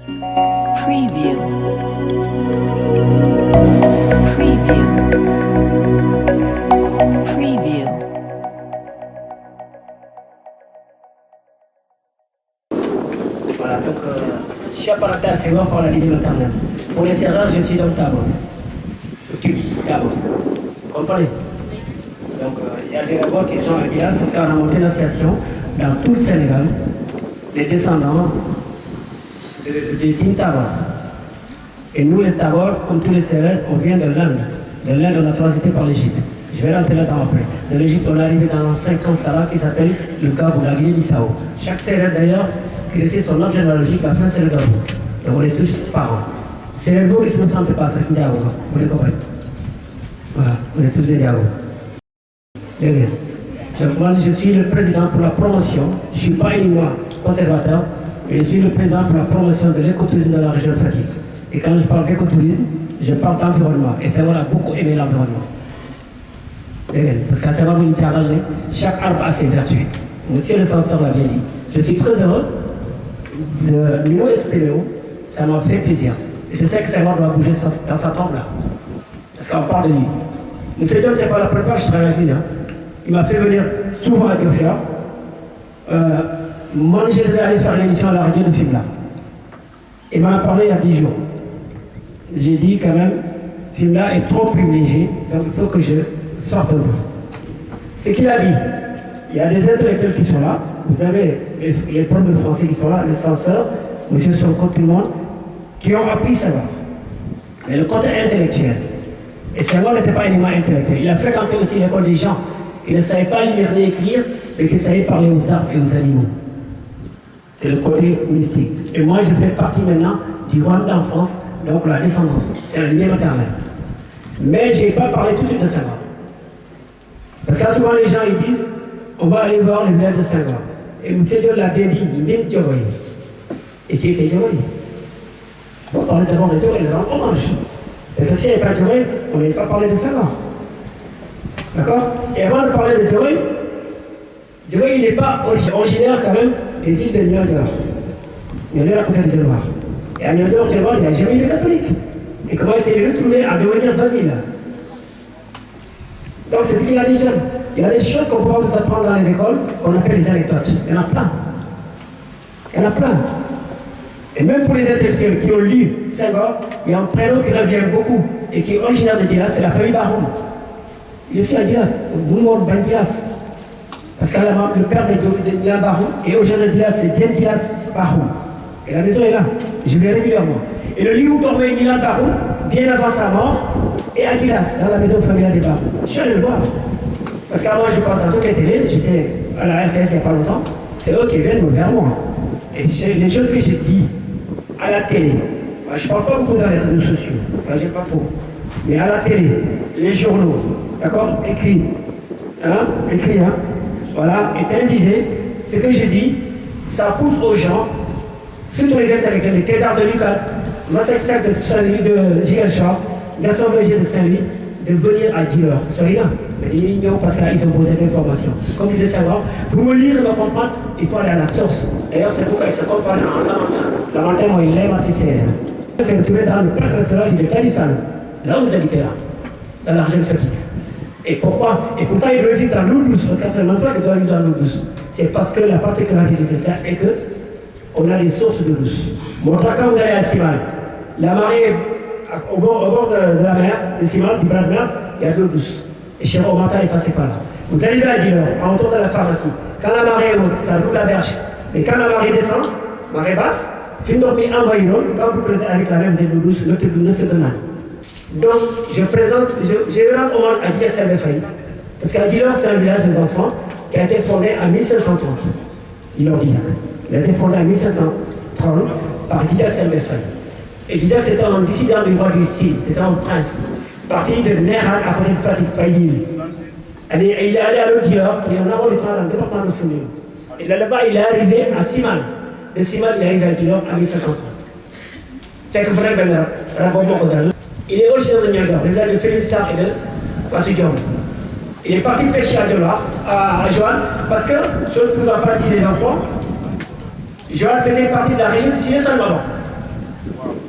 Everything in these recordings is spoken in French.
Preview. Preview. Preview. Voilà, donc je suis apparenté à Senghor par la lignée maternelle. Pour les serreurs, je suis donc Tabo. Le type Tabo. Vous comprenez? Donc il y a des rapports qui sont à Gilas parce qu'on a monté une association dans tout le Sénégal, les descendants des Tim Tabor. Et nous, les Tabor, comme tous les Sérères, on vient de l'Inde. De l'Inde, on a transité par l'Égypte. Je vais rentrer là-dedans après. De l'Égypte, on est arrivé dans un 5 ans Sahara qui s'appelle le Gabou, la Guinée-Bissau. Chaque Sérère, d'ailleurs, qui récite son arbre généalogique, la fin, c'est le Gabou. Et on est tous parents. C'est le beau qui se me sent pas, c'est le Diago. Vous les comprenez? Voilà, on est tous des Diago. Donc moi, je suis le président pour la promotion. Je ne suis pas uniquement conservateur, mais je suis le président pour la promotion de l'écotourisme dans la région de Fatick. Et quand je parle d'écotourisme, je parle d'environnement. Et Senghor a beaucoup aimé l'environnement. Parce qu'à Senghor, chaque arbre a ses vertus. Monsieur le censeur l'a bien dit. Je suis très heureux de nous exprimer. Ça m'a fait plaisir. Et je sais que Senghor doit bouger dans sa tombe là. Parce qu'on parle de lui. Monsieur Diop, c'est pas la première fois que je travaille avec lui. Il m'a fait venir souvent à Diofia. Moi, je devais aller faire l'émission à la radio de Fimela. Il m'en a parlé il y a 10 jours. J'ai dit quand même, Fimela est trop privilégié, donc il faut que je sorte un peu. Ce qu'il a dit, il y a des intellectuels qui sont là, vous avez les profs de français qui sont là, les censeurs, M. Sonko, tout le monde, qui ont appris Senghor. Mais le côté intellectuel, et Senghor n'était pas uniquement intellectuel, il a fréquenté aussi l'école des gens qui ne savaient pas lire ni écrire, mais qui savaient parler aux arbres et aux animaux. C'est le côté mystique. Et moi, je fais partie maintenant du Rwanda d'enfance, donc la descendance. C'est la lignée maternelle. Mais je n'ai pas parlé tout de suite de Senghor. Parce que souvent, les gens ils disent, on va aller voir le village de Senghor. Et M. Diop l'a bien dit, Mbin Diogoy. Et qui était Diogoy? On va parler d'abord de Diogoy, il rend hommage. Parce que s'il n'y avait pas Diogoy, on n'allait pas parler de Senghor. D'accord? Et avant de parler de Diogoy, Diogoy, il n'est pas originaire quand même des îles de Niodior. Niodior à côté de Diogoy. Et à Niodior, il n'a jamais eu de catholique. Et comment il s'est retrouvé à devenir basile? Donc c'est ce qu'il a dit jeune. Il y a des choses qu'on peut pas vous apprendre dans les écoles, qu'on appelle les anecdotes. Il y en a plein. Il y en a plein. Et même pour les intellectuels qui ont lu Senghor, il y a un prénom qui revient beaucoup et qui est originaire de Gilas, c'est la famille Baroum. Je suis à Gilas, Moumor Ben Gilas. Parce que le père de Milan Baroum et aujourd'hui de Gilas, c'est Dien Gilas Baroum. Et la maison est là, je vais régulièrement. Et le lieu où dormait Milan Baroum, bien avant sa mort, est à Gilas, dans la maison familiale des Baroum. Je suis allé le voir. Parce qu'avant, je parle dans toutes les télés, j'étais à la RTS il n'y a pas longtemps, c'est eux qui viennent vers moi. Et les choses que j'ai dit à la télé, moi, je ne parle pas beaucoup dans les réseaux sociaux, ça j'aime pas trop. Mais à la télé, les journaux, d'accord, écrit, voilà, et télévisé, ce que j'ai dit, ça pousse aux gens, surtout les intellectuels, les thésards de Lucas, Massek Sac de Saint-Louis de Gigachar, Gaston Berger de Saint-Louis, de venir à Djilor. Celui-là, ils ignorent parce qu'ils ont posé l'information. Comme disait Senghor, pour me lire et me comprendre, il faut aller à la source. D'ailleurs, c'est pourquoi ils se comparent en Lamentin. Lamentin, moi, il est matissé. C'est retrouvé dans le préfectorat de Talissan. Là où vous habitez là, dans l'argent fatigue. Et pourquoi? Et pourtant, il doit vivre dans l'eau douce, parce qu'à ce moment-là, il doit vivre dans l'eau douce. C'est parce que la particularité du delta est que on a des sources d'eau douce. Bon, quand vous allez à Simal, la marée au bord de la mer, de Simal, du bras de mer, il y a de l'eau douce. Et chez Romanta, il passait par là. Vous arrivez à Djilor, en retour de la pharmacie. Quand la marée est haute, ça roule la berge. Et quand la marée descend, marée basse, fin dormi envoyé l'eau, quand vous creusez avec la mer, vous avez de l'eau douce, l'autre ne se donne. Donc, je rends hommage à Djidja Selbe Faye. Parce qu'à Djilor, c'est un village des enfants qui a été fondé en 1530. Il a été fondé en 1530 par Djidja Selbe Faye. Et Djidja, c'était un dissident du roi du Sine, c'était un prince, parti de Néran à côté de Fatick, Faye. Il est allé à l'Odjilor, qui est un arrondissement dans le département de Foundiougne. Et là-bas, il est arrivé à Simal. De Simal, il est arrivé à Djilor en 1530. C'est que Frère Ben Rabon. Il est originaire de Niagara, le village de Félix Sarr et de Fatou Diom. Il est parti pêcher à Diola, à Joanne, parce que, chose que vous avez pas dit les enfants, Joanne faisait partie de la région du Sine seulement.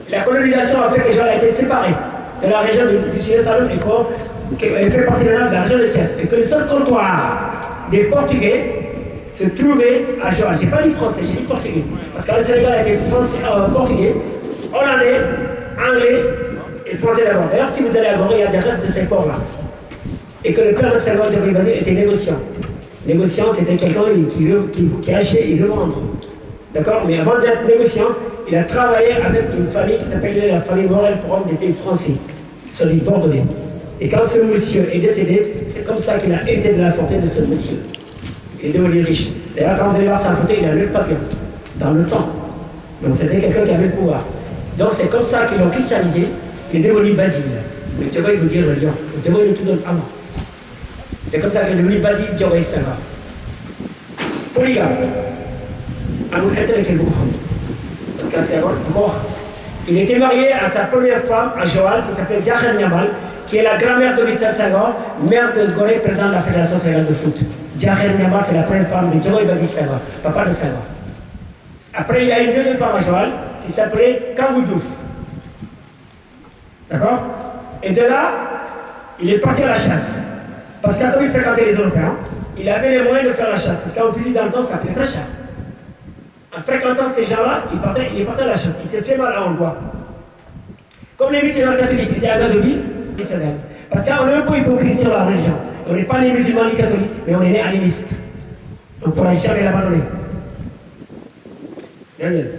La colonisation a fait que Joal a été séparé de la région du Sine-Saloum et qu'elle fait partie de la région de Thiès. Et que le seul comptoir des Portugais se trouvait à Joal. Je n'ai pas dit français, j'ai dit portugais. Parce que le Sénégal a été portugais, hollandais, anglais et français d'abord. D'ailleurs, si vous allez à Gorée, il y a des restes de ces ports-là. Et que le père de Senghor, Diogoye Basile, était négociant. Négociant, c'était quelqu'un qui achetait et revendre. D'accord? Mais avant d'être négociant, il a travaillé avec une famille qui s'appelait la famille Morel pour des pays français, qui sont des Bordelais. Et quand ce monsieur est décédé, c'est comme ça qu'il a hérité de la fortune de ce monsieur. Il est devenu riche. D'ailleurs, quand vous allez voir sa photo, il a le papillon, dans le temps. Donc c'était quelqu'un qui avait le pouvoir. Donc c'est comme ça qu'ils l'ont christianisé, il est devenu Basile. Le Diogoye veut dire le lion. Le Diogoye nous tout donne avant. C'est comme ça qu'il est devenu Basile Diogoye Senghor. Polygame. Amul intellectuel beaucoup. Parce que c'est encore. Il était marié à sa première femme à Joal, qui s'appelle Diakher Niambal, qui est la grand-mère d'Augustin Senghor, mère de Gorée, président de la Fédération sénégalaise de foot. Diakher Niambal, c'est la première femme de Diogoye Basile Senghor, papa de Senghor. Après, il y a une deuxième femme à Joal, qui s'appelait Kangou Diouf. D'accord? Et de là, il est parti à la chasse. Parce que comme il fréquentait les Européens, il avait les moyens de faire la chasse. Parce qu'un fusil dans le temps, ça coûtait très cher. En fréquentant ces gens-là, il est parti à la chasse. Il s'est fait mal à Angois. Comme les missionnaires catholiques étaient à Gazoville, missionnaires. Parce qu'on est un peu hypocrite sur la religion. On n'est pas né musulmans ni catholiques, mais on est né animistes. On ne pourra jamais l'abandonner. Daniel,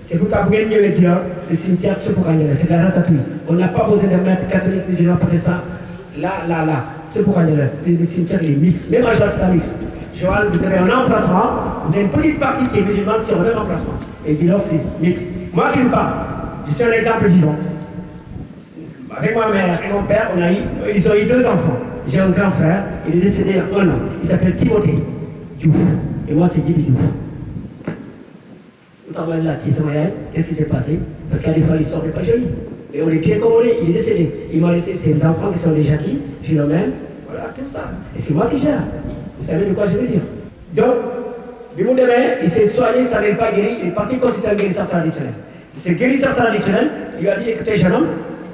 c'est pourquoi vous gagnez le cimetière Sopokanyele, c'est de la ratatouille. On n'a pas besoin de mettre catholique, musulman, protestant, là. Sopokanyele, le cimetière il est mixte. Même à Joal, c'est pas mixte. Joal, vous avez un emplacement, vous avez une petite partie qui est musulmane sur le même emplacement. Et Dillor, c'est mixte. Moi qui me parle, je suis un exemple vivant. Avec ma mère et mon père, ils ont eu 2 enfants. J'ai un grand frère, il est décédé il y a 1 an. Il s'appelle Timothée Diouf. Et moi, c'est Djibi Diouf. Qu'est-ce qui s'est passé? Parce qu'à des fois, l'histoire n'est pas jolie. Et on est bien comme on est, il est décédé. Il m'a laissé ses enfants qui sont déjà qui? Philomène, voilà, tout ça. Et c'est moi qui gère. Vous savez de quoi je veux dire? Donc, Bimoudemé, il s'est soigné, ça n'est pas guéri, il est parti consulter un guérisseur traditionnel. Il s'est guérisseur traditionnel, il lui a dit écoutez, jeune homme,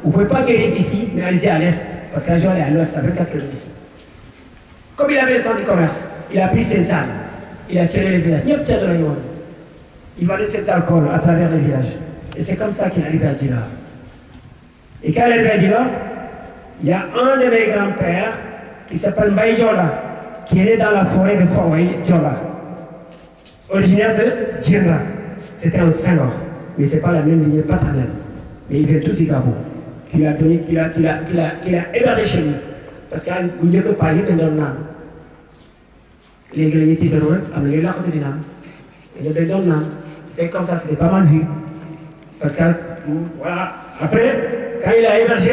vous ne pouvez pas guérir ici, mais allez-y à l'est, parce qu'un jour, elle est à l'ouest, à 24 km d'ici. Comme il avait le centre du commerce, il a pris ses armes, il a scellé les villages. Il vendait ses alcools à travers les villages. Et c'est comme ça qu'il est arrivé à Dillor. Et quand il est arrivé à Dillor, il y a un de mes grands-pères qui s'appelle Mbaye Diola, qui est né dans la forêt de Faway Diola, originaire de Djirla. C'était un Senghor, mais ce n'est pas la même lignée paternelle. Mais il vient tout du Gabon, qu'il a donné, qu'il a hébergé chez lui. Parce qu'il n'y a que pas, il y a que les greniers qui étaient loin, il y a l'arc de Dinam. Il y avait d'autres noms. Et comme ça, c'était pas mal vu. Parce que, voilà. Après, quand il a hébergé,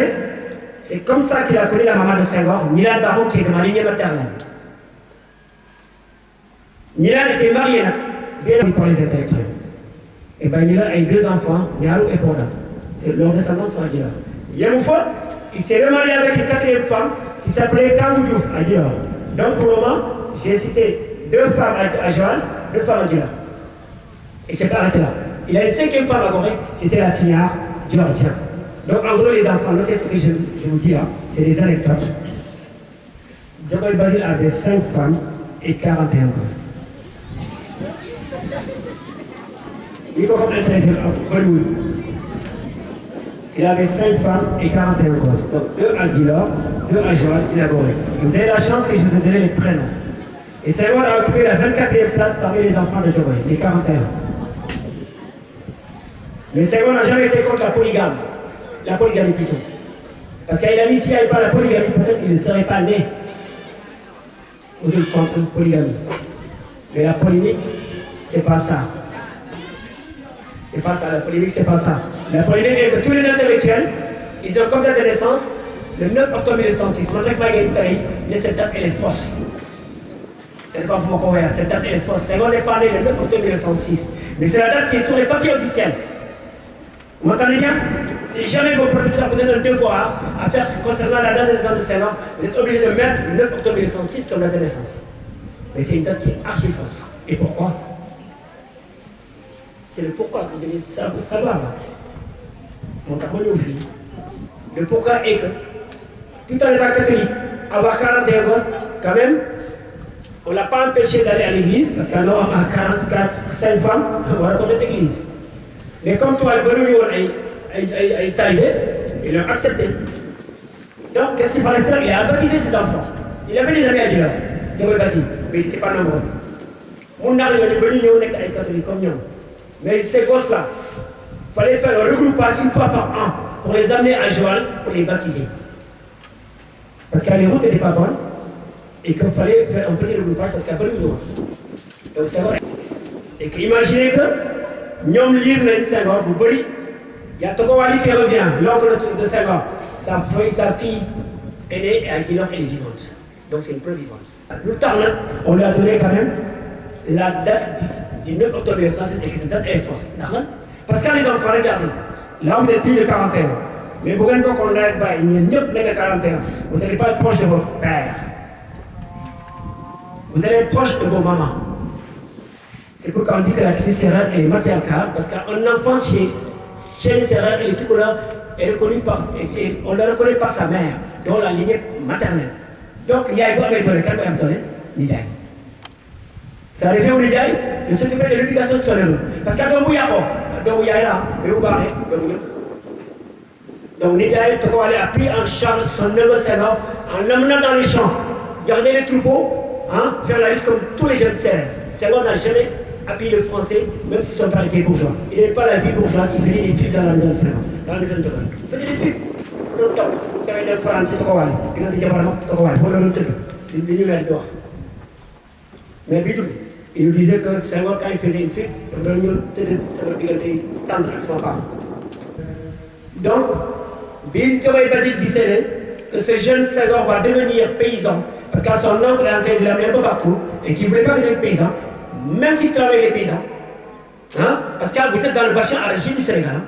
c'est comme ça qu'il a connu la maman de Senghor, Nilan Baron, qui est de ma lignée maternelle. Nilan était marié là, bien pour les intellectuels. Et bien Nilan a eu 2 enfants, Nialou et Poda. C'est leur descendance sont à Dillor. Yamoufo, il s'est remarié avec une 4e femme qui s'appelait Kangou Diouf à Dillor. Donc pour le moment, j'ai cité 2 femmes à Joal, 2 femmes à Dillor. Et c'est pas arrêté là. Il a une 5e femme à Gorée, c'était la signare Georgia. Donc en gros les enfants, notez ce que je vous dis là, c'est des anecdotes. Diogoye Basile avait 5 femmes et 41 gosses. Il comme intellectuel Hollywood. Il avait 5 femmes et 41 gosses. Donc 2 à Dillor, 2 à Joal et à Gorée. Vous avez la chance que je vous ai donné les prénoms. Et Senghor a occupé la 24e place parmi les enfants de Diogoye, les 41. Mais Senghor n'a jamais été contre la polygamie plutôt. Parce qu'il a dit s'il n'y avait pas la polygamie, peut-être qu'il ne serait pas né contre la polygamie. Mais la polémique, c'est pas ça. C'est pas ça, la polémique, c'est pas ça. La polémique est que tous les intellectuels, ils ont comme date de naissance le 9 octobre 1906. Mandek Marguerite Taï, mais cette date, elle est fausse. Cette date, elle est fausse. Senghor n'est pas né le 9 octobre 1906. Mais c'est la date qui est sur les papiers officiels. Vous m'entendez bien? Si jamais vos professeurs vous donnent un devoir à faire concernant la date de naissance de Senghor, vous êtes obligé de mettre le 9 octobre 1906 comme date de naissance. Mais c'est une date qui est archi fausse. Et pourquoi? C'est le pourquoi que vous devez savoir. mon tax ma ñëw fii le pourquoi est que tout en étant catholique avoir 41 gosses quand même on l'a pas empêché d'aller à l'église parce qu'un homme à 45 femmes war a toog dem église mais comme toi bëriwuñu woon ay talibé ils l'ont accepté donc qu'est-ce qu'il fallait faire? Il a baptisé ses enfants. Il avait des amis à Djilor Diomaye Basile mais ils n'étaient pas nombreux mun naa la ñu ba ñu ñëw nekk ay catholiques comme ñoom mais ces gosses là fallait faire un regroupage une fois par an pour les amener à Joal pour les baptiser parce que les routes n'étaient pas bonnes et qu'il fallait faire un petit regroupage parce qu'il y a beaucoup de gens. Donc c'est vrai. Et que imaginez que ñoom lire nañ Senghor bu bëri y a Toko Wali qui revient l'oncle de Senghor sa fille aînée à Djilor elle est vivante donc c'est une preuve vivante. Lu tax nag on lui a donné quand même la date du 9 octobre 1906 et que cette date est fausse ndax lan parce que les enfants regardez là vous êtes plus de 41 mais bu ngeen bokkoon nawet bàyyi ñeen ñëpp nekk 41 vous n'êtes pas proche de votre père. Vous allez être proche de vos mamans. C'est pourquoi on dit que la tribu sérère est matriarcale, parce qu'un enfant chez les sérères et les Toucouleurs est reconnu et on le reconnaît par sa mère, dont la lignée maternelle. Donc, il y a une bonne méthode, quand même donné, Nijaï. Ça revient au Nijaï de s'occuper de l'éducation de son héros. Parce qu'à Domou Yako, Domou Yaïla, mais vous barrez, Domou Yako. Donc, Nijaï, Tokowale a pris en charge son neveu Senghor en l'emmenant dans les champs, garder les troupeaux. Hein, faire la lutte comme tous les jeunes serres. Senghor n'a jamais appuyé le français, même si son père était bourgeois. Il n'aimait pas la vie bourgeoise, il faisait des films dans la maison de Senghor, dans la maison de Jokalante. Il faisait des films. Loolu taw da ngay dem faral ci Tokowale di nga di jabaram Tokowale boo doon tëdd li ñu mel di wax. Mais bii dund il nous disait que Senghor quand il faisait une film dafa doon ñëw tëdd sama diggante tendre ak sama papa. Donc bi Diomaye Basile gisee que ce jeune Senghor va devenir paysan. Parce qu'à son oncle est en train de l'amener un peu partout et qu'il ne voulait pas devenir paysan, même s'il travaille avec les paysans. Hein? Parce que vous êtes dans le bassin arachide du Sénégal, hein,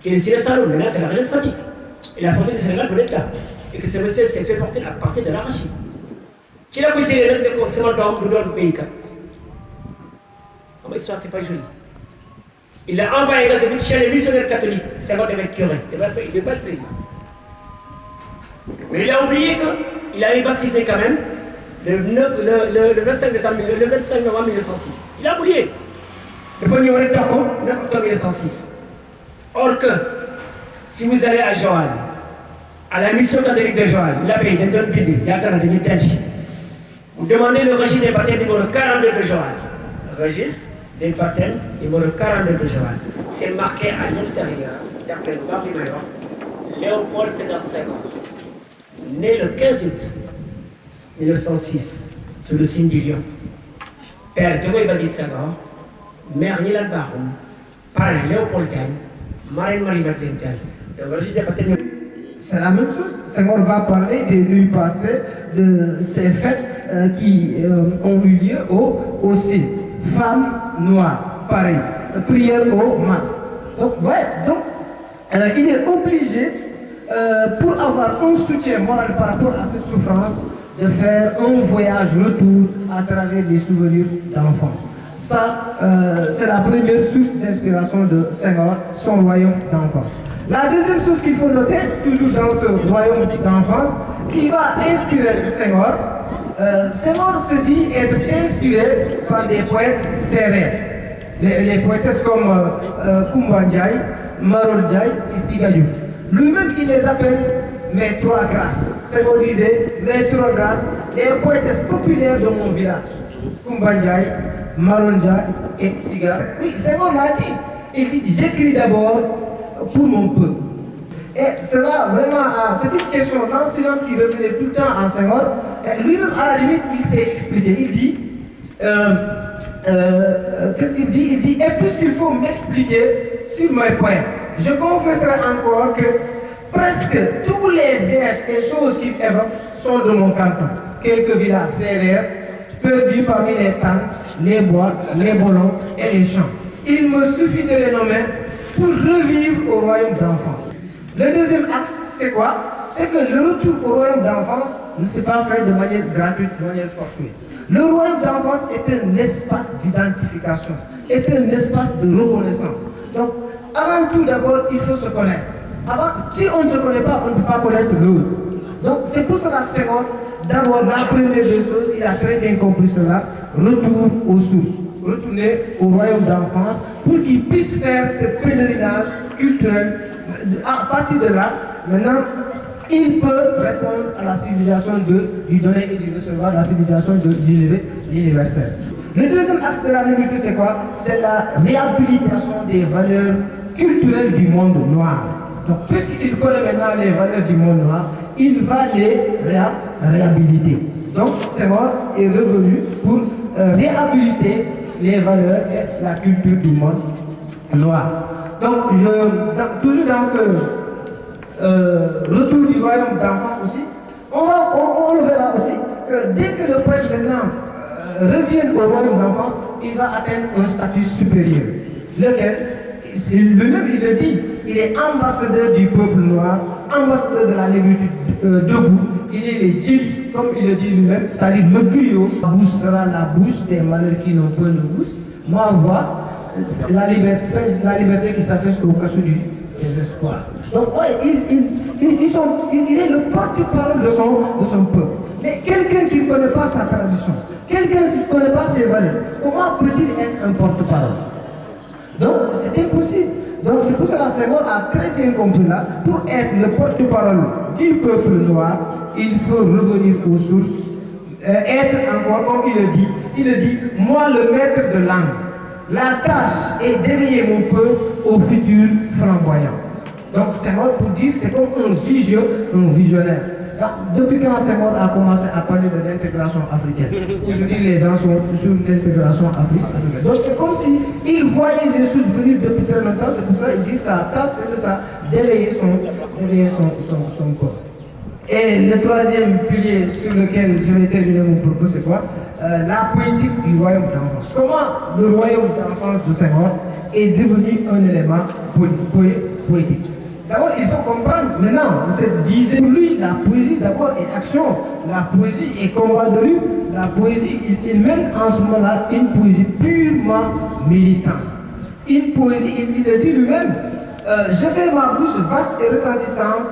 qui est le Siré Saloum, maintenant c'est la région de Fatick. Et la frontière du Sénégal venait de là. Et que ce monsieur s'est fait porter à partir de l'arachide. Qui l'a coûté les lettres de consommation d'homme de l'autre pays? Comme histoire, c'est pas joli. Il a envoyé un gars chez les missionnaires catholiques, c'est moi de mettre curé. Il ne veut pas être président. Mais il a oublié qu'il avait baptisé quand même le 25 novembre 1906. Il a oublié. Le premier recteur, 9 octobre 1906. Or que, si vous allez à Joal, à la mission catholique de Joal, l'abbé de Don Bibi, il y a vous demandez le registre des baptêmes numéro 42 de Joal. Registre des baptêmes numéro 42 de Joal. C'est marqué à l'intérieur, d'après le Barry Mayor, Léopold Sédar Senghor. Né le 15 août 1906, sous le signe du lion. Père Diomaye Basile Senghor, mère Gnilane Bahoum, parrain Léopold Diagne, marraine Marie-Madeleine Diagne. Donc, le registre des baptêmes. C'est la même chose. Senghor va parler des nuits passées, de ces fêtes qui ont eu lieu aussi. Femmes noires, pareil. Prière aux masses. Donc, il est obligé, pour avoir un soutien moral par rapport à cette souffrance, de faire un voyage retour à travers des souvenirs d'enfance. Ça, c'est la première source d'inspiration de Senghor, son royaume d'enfance. La deuxième chose qu'il faut noter, toujours dans ce royaume d'enfance, qui va inspirer Senghor, Senghor se dit être inspiré par des poètes sérères. Les poétesses comme Koumba Ndiaye, Marol Ndiaye et Siga Diouf. Lui-même, il les appelle mes trois grâces. Senghor disait mes trois grâces, les poétesses populaires de mon village. Koumba Ndiaye, Marol Ndiaye et Siga. Oui, Senghor l'a dit. Il dit j'écris d'abord pour mon peuple. Et cela, vraiment, c'est une question d'enseignant qui revenait tout le temps à Senghor. Lui-même, à la limite, il s'est expliqué. Il dit, qu'est-ce qu'il dit? Il dit, et puisqu'il faut m'expliquer sur mes poèmes, je confesserai encore que presque tous les airs et choses qu'il évoque sont de mon canton. Quelques villages sérères, perdus parmi les tannes, les bois, les bolons et les champs. Il me suffit de les nommer pour revivre au royaume d'enfance. Le deuxième axe, c'est quoi? C'est que le retour au royaume d'enfance ne s'est pas fait de manière gratuite, de manière fortuite. Le royaume d'enfance est un espace d'identification, est un espace de reconnaissance. Donc, avant tout, d'abord, il faut se connaître. Avant, si on ne se connaît pas, on ne peut pas connaître l'autre. Donc c'est pour cela Senghor, d'abord la première des choses, il a très bien compris cela, retour aux sources, retourner au royaume d'enfance pour qu'il puisse faire ce pèlerinage culturel. À partir de là, maintenant, il peut répondre à la civilisation du donner et du recevoir, la civilisation de l'universel. Le deuxième axe de la négritude, c'est quoi? C'est la réhabilitation des valeurs culturelles du monde noir. Donc, puisqu'il connaît maintenant les valeurs du monde noir, il va les réhabiliter. Donc, Senghor est revenu pour réhabiliter les valeurs et la culture du monde noir. Donc, toujours dans ce retour du royaume d'enfance aussi, on le verra aussi que dès que le peuple maintenant revient au royaume d'enfance, il va atteindre un statut supérieur, lequel, lui-même il le dit, il est ambassadeur du peuple noir, ambassadeur de la négritude debout, il est le djili, comme il le dit lui-même, c'est-à-dire le griot. La bouche sera la bouche des malheurs qui n'ont point de bouche. Ma voix, la liberté qui s'affiche au cachot du désespoir. Donc, ouais, il est le porte-parole de son peuple. Mais quelqu'un qui ne connaît pas sa tradition, quelqu'un qui ne connaît pas ses valeurs, comment peut-il être un porte-parole? Donc, c'est impossible. Donc, c'est pour cela que Senghor a très bien compris là, pour être le porte-parole du peuple noir, il faut revenir aux sources, être encore, comme il le dit, moi le maître de langue. La tâche est d'éveiller mon peuple au futur flamboyant. Donc Senghor, pour dire, c'est comme un visionnaire. Depuis quand Senghor a commencé à parler de l'intégration africaine, aujourd'hui les gens sont sur l'intégration africaine. Donc c'est comme s'il voyait les choses venir depuis très longtemps, c'est pour ça qu'il dit sa tâche, c'est de ça, d'éveiller son peuple. Et le troisième pilier sur lequel je vais terminer mon propos, c'est quoi? La politique du royaume d'enfance. Comment le royaume d'enfance de Senghor est devenu un élément poétique? D'abord, il faut comprendre maintenant, cette vision, pour lui, la poésie d'abord est action, la poésie est combat de lutte, la poésie, il mène en ce moment-là une poésie purement militante. Une poésie, il le dit lui-même, je fais ma bouche vaste et retentissante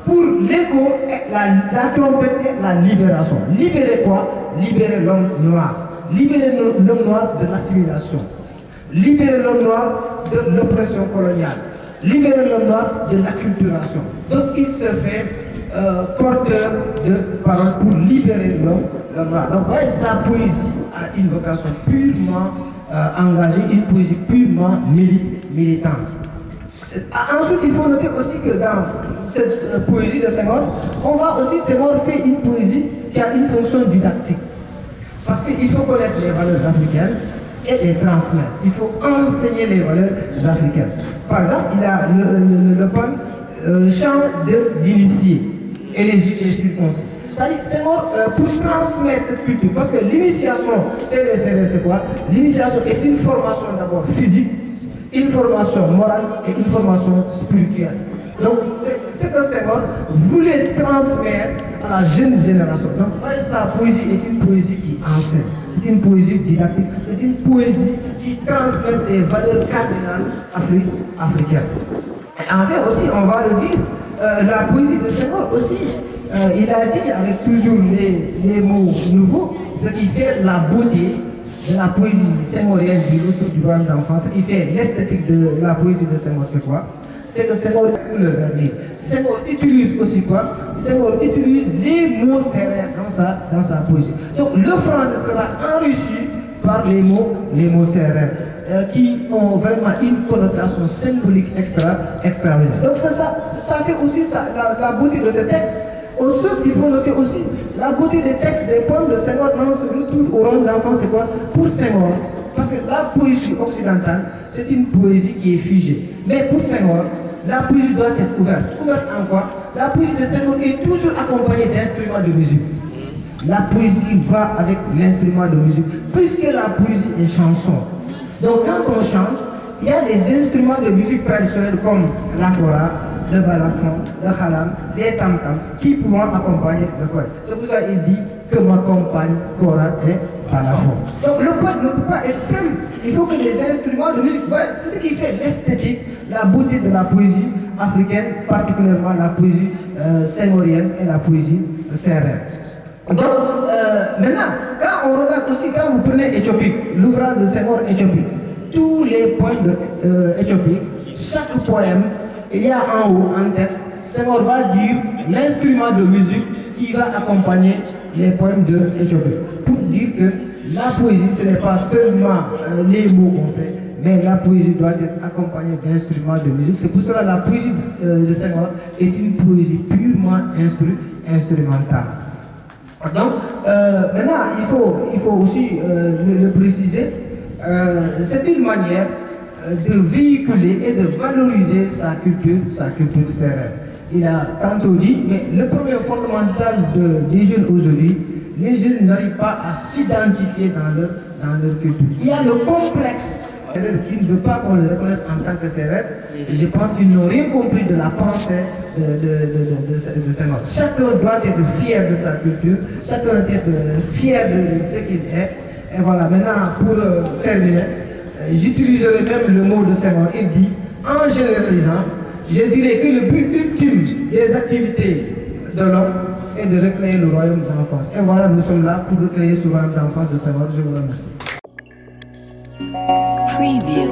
pour l'écho, la trompette et la libération. Libérer quoi? Libérer l'homme noir. Libérer l'homme noir de l'assimilation. Libérer l'homme noir de l'oppression coloniale. Libérer l'homme noir de l'acculturation. Donc il se fait porteur de parole pour libérer l'homme noir. Donc ouais, sa poésie a une vocation purement engagée, une poésie purement militante. Ensuite, il faut noter aussi que dans cette poésie de Senghor, on voit aussi Senghor fait une poésie qui a une fonction didactique. Parce qu'il faut connaître les valeurs africaines et les transmettre. Il faut enseigner les valeurs africaines. Par exemple, il a le poème Chant d'initié, élégie des circoncis. C'est-à-dire, Senghor, pour transmettre cette culture, parce que l'initiation, c'est quoi? L'initiation est une formation d'abord physique, une formation morale et une formation spirituelle. Donc, c'est que Senghor voulait transmettre à la jeune génération. Donc, sa poésie est une poésie qui enseigne. C'est une poésie didactique. C'est une poésie qui transmet des valeurs cardinales africaines. Et en fait aussi, on va le dire, la poésie de Senghor aussi, il a dit avec toujours les mots nouveaux, ce qui fait la beauté de la poésie senghorienne du retour du royaume d'enfance, ce qui fait l'esthétique de la poésie de Senghor, c'est quoi? C'est que Senghor pour le verbe. Senghor utilise aussi quoi? Senghor utilise les mots sérères dans sa poésie. Donc le français sera enrichi par les mots sérères qui ont vraiment une connotation symbolique extraordinaire. Donc ça fait aussi la beauté de ce texte. Autre chose qu'il faut noter aussi, la beauté des textes, des poèmes de Senghor dans ce retour au royaume d'enfance, c'est quoi? Pour Senghor, parce que la poésie occidentale, c'est une poésie qui est figée. Mais pour Senghor, la poésie doit être ouverte. Ouverte en quoi? La poésie de Senghor est toujours accompagnée d'instruments de musique. La poésie va avec l'instrument de musique, puisque la poésie est chanson. Donc quand on chante, il y a des instruments de musique traditionnels comme la kora, le balafon, le khalam, les tam-tam, qui pourront accompagner le poète. C'est pour ça qu'il dit que m'accompagne kora et balafon. Donc le poète ne peut pas être seul. Il faut que les instruments de musique, c'est ce qui fait l'esthétique, la beauté de la poésie africaine, particulièrement la poésie senghorienne et la poésie sérère. Donc, maintenant, quand on regarde aussi, quand vous prenez Éthiopie, l'ouvrage de Senghor Éthiopie, tous les poèmes d'Éthiopie, chaque poème, il y a en haut, en tête, Senghor va dire l'instrument de musique qui va accompagner les poèmes de Éthiopie. Pour dire que la poésie, ce n'est pas seulement les mots qu'on fait, mais la poésie doit être accompagnée d'instruments de musique. C'est pour cela que la poésie de Senghor est une poésie purement instrumentale. Donc, maintenant, il faut aussi le préciser, c'est une manière de véhiculer et de valoriser sa culture sérère. Il a tantôt dit, mais le problème fondamental des jeunes aujourd'hui, les jeunes n'arrivent pas à s'identifier dans leur culture. Il y a le complexe qui ne veut pas qu'on le reconnaisse en tant que sérère. Je pense qu'ils n'ont rien compris de la pensée de Senghor. Chacun doit être fier de sa culture, chacun doit être fier de ce qu'il est. Et voilà, maintenant, pour terminer, j'utiliserai même le mot de Senghor. Il dit, en généralisant, je dirais que le but ultime des activités de l'homme est de recréer le royaume d'enfance. Et voilà, nous sommes là pour recréer ce royaume d'enfance de Senghor. Je vous remercie. Preview.